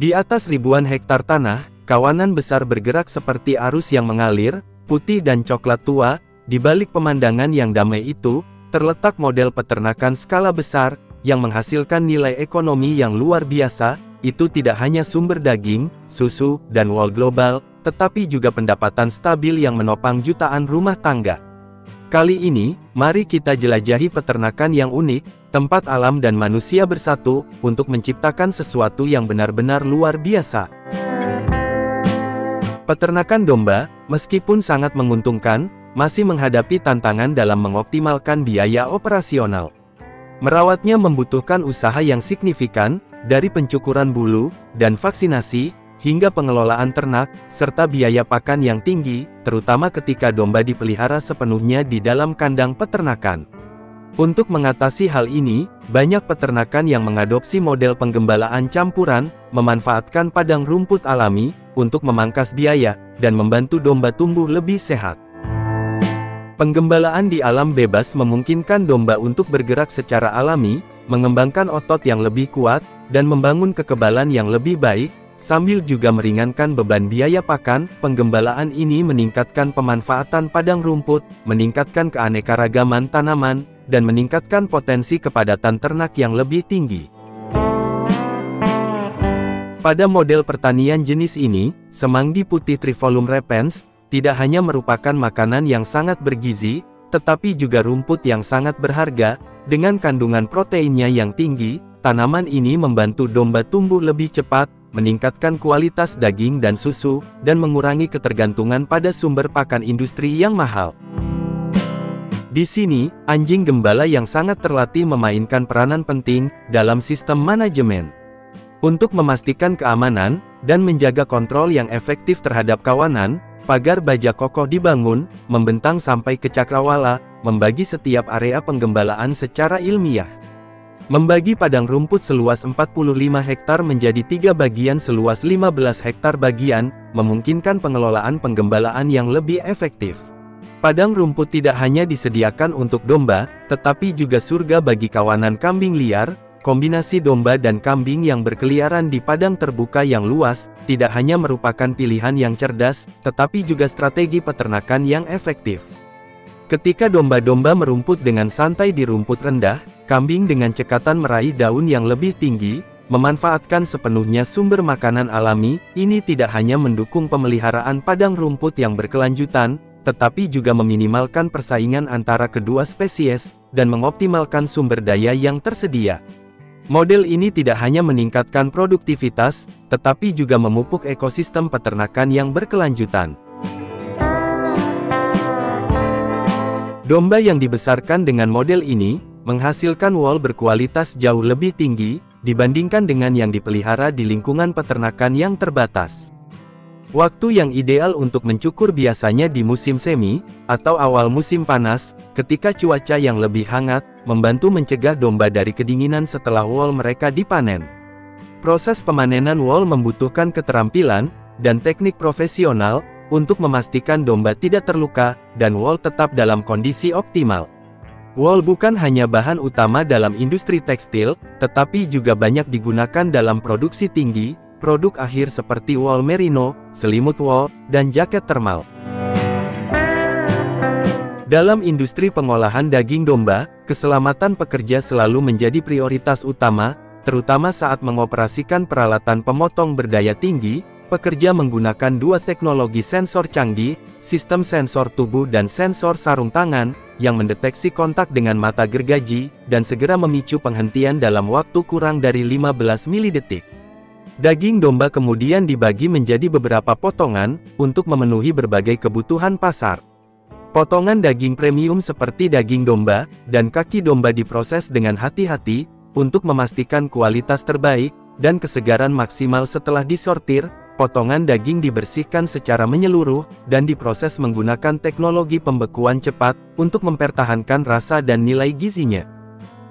Di atas ribuan hektar tanah, kawanan besar bergerak seperti arus yang mengalir, putih dan coklat tua. Di balik pemandangan yang damai itu, terletak model peternakan skala besar, yang menghasilkan nilai ekonomi yang luar biasa. Itu tidak hanya sumber daging, susu, dan wol global, tetapi juga pendapatan stabil yang menopang jutaan rumah tangga. Kali ini, mari kita jelajahi peternakan yang unik, tempat alam dan manusia bersatu, untuk menciptakan sesuatu yang benar-benar luar biasa. Peternakan domba, meskipun sangat menguntungkan, masih menghadapi tantangan dalam mengoptimalkan biaya operasional. Merawatnya membutuhkan usaha yang signifikan, dari pencukuran bulu, dan vaksinasi, hingga pengelolaan ternak, serta biaya pakan yang tinggi, terutama ketika domba dipelihara sepenuhnya di dalam kandang peternakan. Untuk mengatasi hal ini, banyak peternakan yang mengadopsi model penggembalaan campuran, memanfaatkan padang rumput alami, untuk memangkas biaya, dan membantu domba tumbuh lebih sehat. Penggembalaan di alam bebas memungkinkan domba untuk bergerak secara alami, mengembangkan otot yang lebih kuat, dan membangun kekebalan yang lebih baik, sambil juga meringankan beban biaya pakan. Penggembalaan ini meningkatkan pemanfaatan padang rumput, meningkatkan keanekaragaman tanaman, dan meningkatkan potensi kepadatan ternak yang lebih tinggi. Pada model pertanian jenis ini, semanggi putih Trifolium repens, tidak hanya merupakan makanan yang sangat bergizi, tetapi juga rumput yang sangat berharga. Dengan kandungan proteinnya yang tinggi, tanaman ini membantu domba tumbuh lebih cepat, meningkatkan kualitas daging dan susu, dan mengurangi ketergantungan pada sumber pakan industri yang mahal. Di sini, anjing gembala yang sangat terlatih memainkan peranan penting dalam sistem manajemen. Untuk memastikan keamanan, dan menjaga kontrol yang efektif terhadap kawanan, pagar baja kokoh dibangun, membentang sampai ke cakrawala, membagi setiap area penggembalaan secara ilmiah. Membagi padang rumput seluas 45 hektar menjadi 3 bagian seluas 15 hektar bagian, memungkinkan pengelolaan penggembalaan yang lebih efektif. Padang rumput tidak hanya disediakan untuk domba, tetapi juga surga bagi kawanan kambing liar. Kombinasi domba dan kambing yang berkeliaran di padang terbuka yang luas, tidak hanya merupakan pilihan yang cerdas, tetapi juga strategi peternakan yang efektif. Ketika domba-domba merumput dengan santai di rumput rendah, kambing dengan cekatan meraih daun yang lebih tinggi, memanfaatkan sepenuhnya sumber makanan alami. Ini tidak hanya mendukung pemeliharaan padang rumput yang berkelanjutan, tetapi juga meminimalkan persaingan antara kedua spesies, dan mengoptimalkan sumber daya yang tersedia. Model ini tidak hanya meningkatkan produktivitas, tetapi juga memupuk ekosistem peternakan yang berkelanjutan. Domba yang dibesarkan dengan model ini, menghasilkan wol berkualitas jauh lebih tinggi, dibandingkan dengan yang dipelihara di lingkungan peternakan yang terbatas. Waktu yang ideal untuk mencukur biasanya di musim semi, atau awal musim panas, ketika cuaca yang lebih hangat, membantu mencegah domba dari kedinginan setelah wol mereka dipanen. Proses pemanenan wol membutuhkan keterampilan, dan teknik profesional, untuk memastikan domba tidak terluka, dan wol tetap dalam kondisi optimal. Wol bukan hanya bahan utama dalam industri tekstil, tetapi juga banyak digunakan dalam produksi tinggi, produk akhir seperti wol merino, selimut wol, dan jaket thermal. Dalam industri pengolahan daging domba, keselamatan pekerja selalu menjadi prioritas utama, terutama saat mengoperasikan peralatan pemotong berdaya tinggi. Pekerja menggunakan dua teknologi sensor canggih, sistem sensor tubuh dan sensor sarung tangan, yang mendeteksi kontak dengan mata gergaji, dan segera memicu penghentian dalam waktu kurang dari 15 milidetik. Daging domba kemudian dibagi menjadi beberapa potongan, untuk memenuhi berbagai kebutuhan pasar. Potongan daging premium seperti daging domba, dan kaki domba diproses dengan hati-hati, untuk memastikan kualitas terbaik, dan kesegaran maksimal. Setelah disortir, potongan daging dibersihkan secara menyeluruh, dan diproses menggunakan teknologi pembekuan cepat, untuk mempertahankan rasa dan nilai gizinya.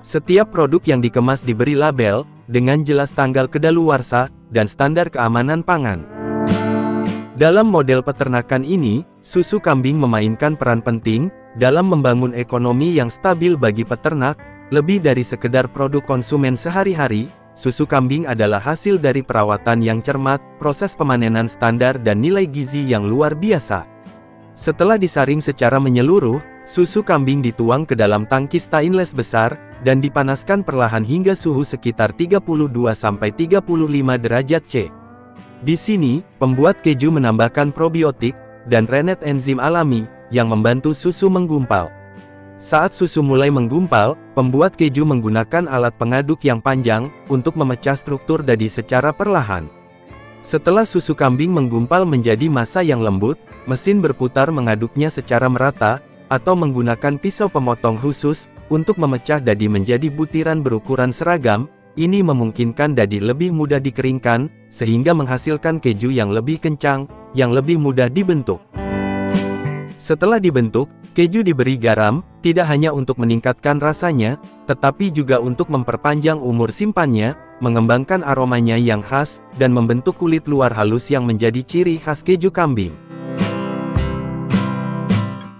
Setiap produk yang dikemas diberi label, dengan jelas tanggal kedaluarsa, dan standar keamanan pangan. Dalam model peternakan ini, susu kambing memainkan peran penting, dalam membangun ekonomi yang stabil bagi peternak. Lebih dari sekedar produk konsumen sehari-hari, susu kambing adalah hasil dari perawatan yang cermat, proses pemanenan standar dan nilai gizi yang luar biasa. Setelah disaring secara menyeluruh, susu kambing dituang ke dalam tangki stainless besar, dan dipanaskan perlahan hingga suhu sekitar 32–35 derajat C. Di sini, pembuat keju menambahkan probiotik, dan rennet enzim alami, yang membantu susu menggumpal. Saat susu mulai menggumpal, pembuat keju menggunakan alat pengaduk yang panjang, untuk memecah struktur dadi secara perlahan. Setelah susu kambing menggumpal menjadi massa yang lembut, mesin berputar mengaduknya secara merata, atau menggunakan pisau pemotong khusus, untuk memecah dadi menjadi butiran berukuran seragam. Ini memungkinkan dadi lebih mudah dikeringkan, sehingga menghasilkan keju yang lebih kencang, yang lebih mudah dibentuk. Setelah dibentuk, keju diberi garam, tidak hanya untuk meningkatkan rasanya, tetapi juga untuk memperpanjang umur simpannya, mengembangkan aromanya yang khas, dan membentuk kulit luar halus yang menjadi ciri khas keju kambing.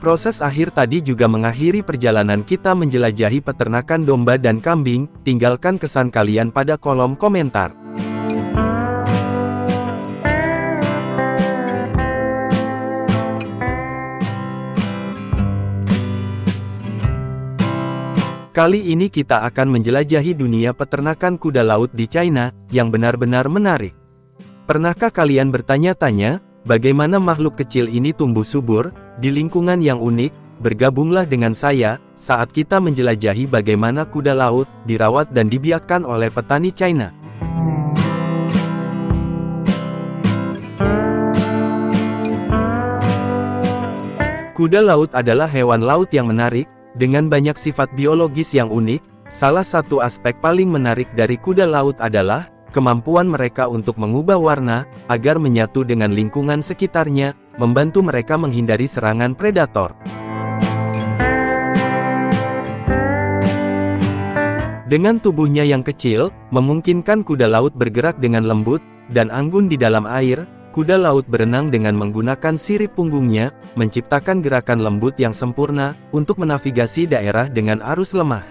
Proses akhir tadi juga mengakhiri perjalanan kita menjelajahi peternakan domba dan kambing. Tinggalkan kesan kalian pada kolom komentar. Kali ini kita akan menjelajahi dunia peternakan kuda laut di China, yang benar-benar menarik. Pernahkah kalian bertanya-tanya, bagaimana makhluk kecil ini tumbuh subur, di lingkungan yang unik? Bergabunglah dengan saya, saat kita menjelajahi bagaimana kuda laut, dirawat dan dibiakkan oleh petani China. Kuda laut adalah hewan laut yang menarik, dengan banyak sifat biologis yang unik. Salah satu aspek paling menarik dari kuda laut adalah kemampuan mereka untuk mengubah warna, agar menyatu dengan lingkungan sekitarnya, membantu mereka menghindari serangan predator. Dengan tubuhnya yang kecil, memungkinkan kuda laut bergerak dengan lembut, dan anggun di dalam air. Kuda laut berenang dengan menggunakan sirip punggungnya, menciptakan gerakan lembut yang sempurna, untuk menavigasi daerah dengan arus lemah.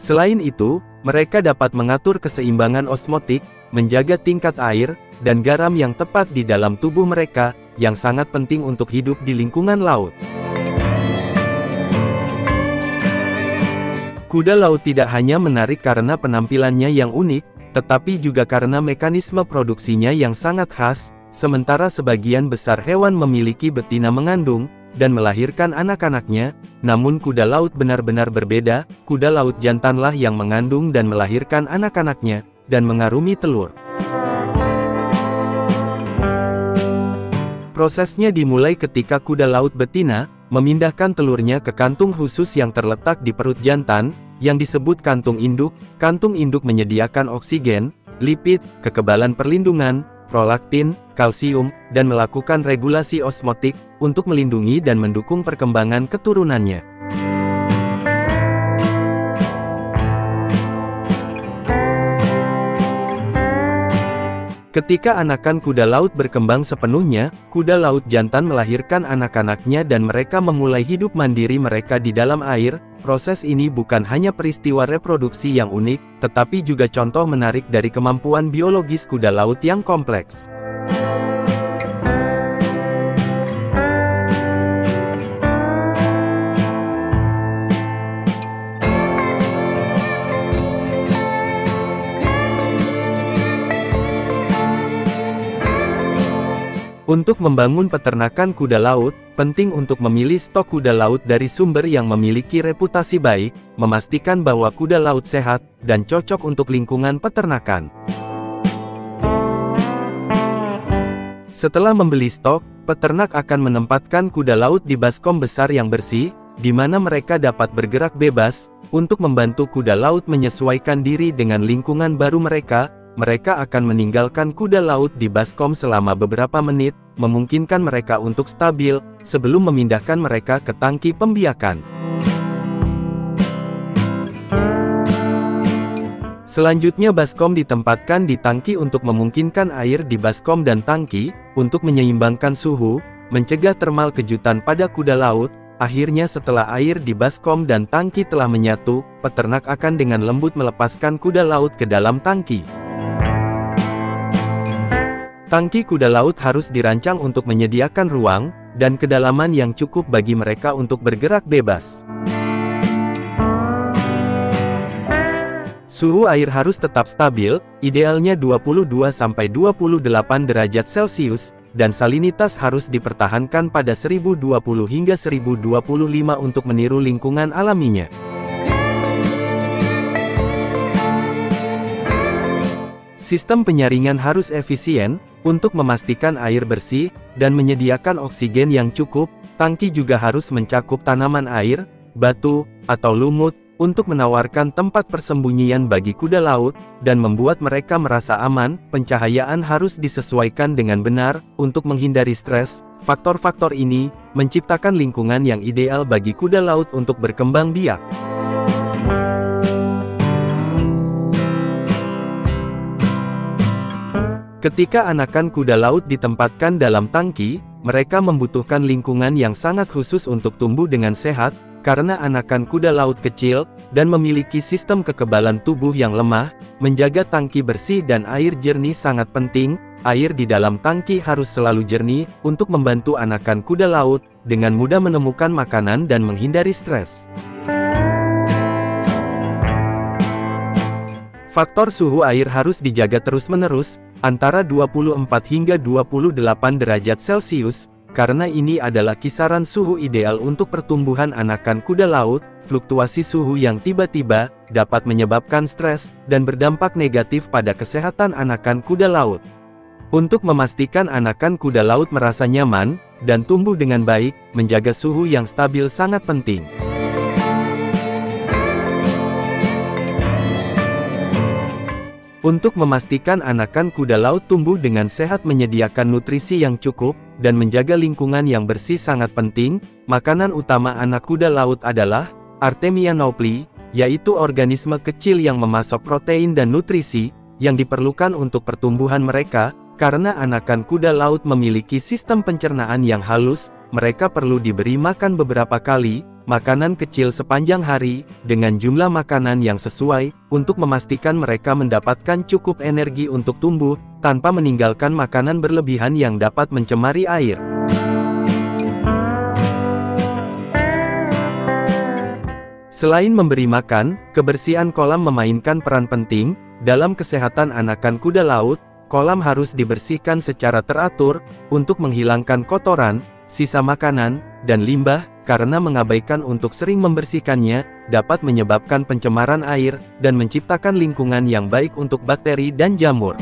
Selain itu, mereka dapat mengatur keseimbangan osmotik, menjaga tingkat air, dan garam yang tepat di dalam tubuh mereka, yang sangat penting untuk hidup di lingkungan laut. Kuda laut tidak hanya menarik karena penampilannya yang unik, tetapi juga karena mekanisme produksinya yang sangat khas. Sementara sebagian besar hewan memiliki betina mengandung, dan melahirkan anak-anaknya, namun kuda laut benar-benar berbeda. Kuda laut jantanlah yang mengandung dan melahirkan anak-anaknya, dan mengarumi telur. Prosesnya dimulai ketika kuda laut betina, memindahkan telurnya ke kantung khusus yang terletak di perut jantan, yang disebut kantung induk. Kantung induk menyediakan oksigen, lipid, kekebalan perlindungan, prolaktin, kalsium, dan melakukan regulasi osmotik, untuk melindungi dan mendukung perkembangan keturunannya. Ketika anakan kuda laut berkembang sepenuhnya, kuda laut jantan melahirkan anak-anaknya dan mereka memulai hidup mandiri mereka di dalam air. Proses ini bukan hanya peristiwa reproduksi yang unik, tetapi juga contoh menarik dari kemampuan biologis kuda laut yang kompleks. Untuk membangun peternakan kuda laut, penting untuk memilih stok kuda laut dari sumber yang memiliki reputasi baik, memastikan bahwa kuda laut sehat, dan cocok untuk lingkungan peternakan. Setelah membeli stok, peternak akan menempatkan kuda laut di baskom besar yang bersih, di mana mereka dapat bergerak bebas, untuk membantu kuda laut menyesuaikan diri dengan lingkungan baru mereka. Mereka akan meninggalkan kuda laut di baskom selama beberapa menit, memungkinkan mereka untuk stabil, sebelum memindahkan mereka ke tangki pembiakan. Selanjutnya baskom ditempatkan di tangki untuk memungkinkan air di baskom dan tangki, untuk menyeimbangkan suhu, mencegah termal kejutan pada kuda laut, Akhirnya setelah air di baskom dan tangki telah menyatu, peternak akan dengan lembut melepaskan kuda laut ke dalam tangki. Tangki kuda laut harus dirancang untuk menyediakan ruang dan kedalaman yang cukup bagi mereka untuk bergerak bebas. Suhu air harus tetap stabil, idealnya 22–28 derajat Celcius, dan salinitas harus dipertahankan pada 1020 hingga 1025 untuk meniru lingkungan alaminya. Sistem penyaringan harus efisien, untuk memastikan air bersih, dan menyediakan oksigen yang cukup. Tangki juga harus mencakup tanaman air, batu, atau lumut, untuk menawarkan tempat persembunyian bagi kuda laut, dan membuat mereka merasa aman. Pencahayaan harus disesuaikan dengan benar, untuk menghindari stres. Faktor-faktor ini, menciptakan lingkungan yang ideal bagi kuda laut untuk berkembang biak. Ketika anakan kuda laut ditempatkan dalam tangki, mereka membutuhkan lingkungan yang sangat khusus untuk tumbuh dengan sehat, karena anakan kuda laut kecil, dan memiliki sistem kekebalan tubuh yang lemah. Menjaga tangki bersih dan air jernih sangat penting. Air di dalam tangki harus selalu jernih, untuk membantu anakan kuda laut, dengan mudah menemukan makanan dan menghindari stres. Faktor suhu air harus dijaga terus-menerus, antara 24 hingga 28 derajat Celcius, karena ini adalah kisaran suhu ideal untuk pertumbuhan anakan kuda laut. Fluktuasi suhu yang tiba-tiba dapat menyebabkan stres dan berdampak negatif pada kesehatan anakan kuda laut. Untuk memastikan anakan kuda laut merasa nyaman dan tumbuh dengan baik, menjaga suhu yang stabil sangat penting. Untuk memastikan anakan kuda laut tumbuh dengan sehat, menyediakan nutrisi yang cukup, dan menjaga lingkungan yang bersih sangat penting. Makanan utama anak kuda laut adalah Artemia nauplii, yaitu organisme kecil yang memasok protein dan nutrisi, yang diperlukan untuk pertumbuhan mereka. Karena anakan kuda laut memiliki sistem pencernaan yang halus, mereka perlu diberi makan beberapa kali makanan kecil sepanjang hari, dengan jumlah makanan yang sesuai, untuk memastikan mereka mendapatkan cukup energi untuk tumbuh, tanpa meninggalkan makanan berlebihan yang dapat mencemari air. Selain memberi makan, kebersihan kolam memainkan peran penting dalam kesehatan anakan kuda laut. Kolam harus dibersihkan secara teratur, untuk menghilangkan kotoran, sisa makanan, dan limbah. Karena mengabaikan untuk sering membersihkannya, dapat menyebabkan pencemaran air, dan menciptakan lingkungan yang baik untuk bakteri dan jamur.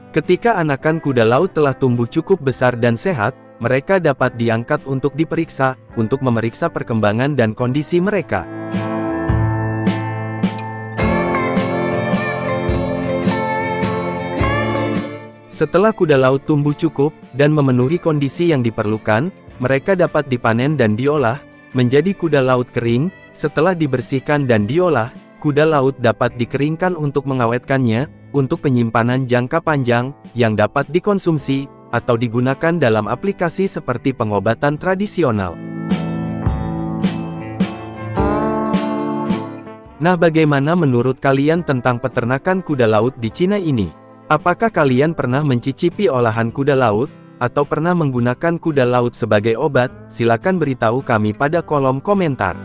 Ketika anakan kuda laut telah tumbuh cukup besar dan sehat, mereka dapat diangkat untuk diperiksa, untuk memeriksa perkembangan dan kondisi mereka. Setelah kuda laut tumbuh cukup, dan memenuhi kondisi yang diperlukan, mereka dapat dipanen dan diolah, menjadi kuda laut kering. Setelah dibersihkan dan diolah, kuda laut dapat dikeringkan untuk mengawetkannya, untuk penyimpanan jangka panjang, yang dapat dikonsumsi, atau digunakan dalam aplikasi seperti pengobatan tradisional. Nah, bagaimana menurut kalian tentang peternakan kuda laut di Cina ini? Apakah kalian pernah mencicipi olahan kuda laut, atau pernah menggunakan kuda laut sebagai obat? Silakan beritahu kami pada kolom komentar.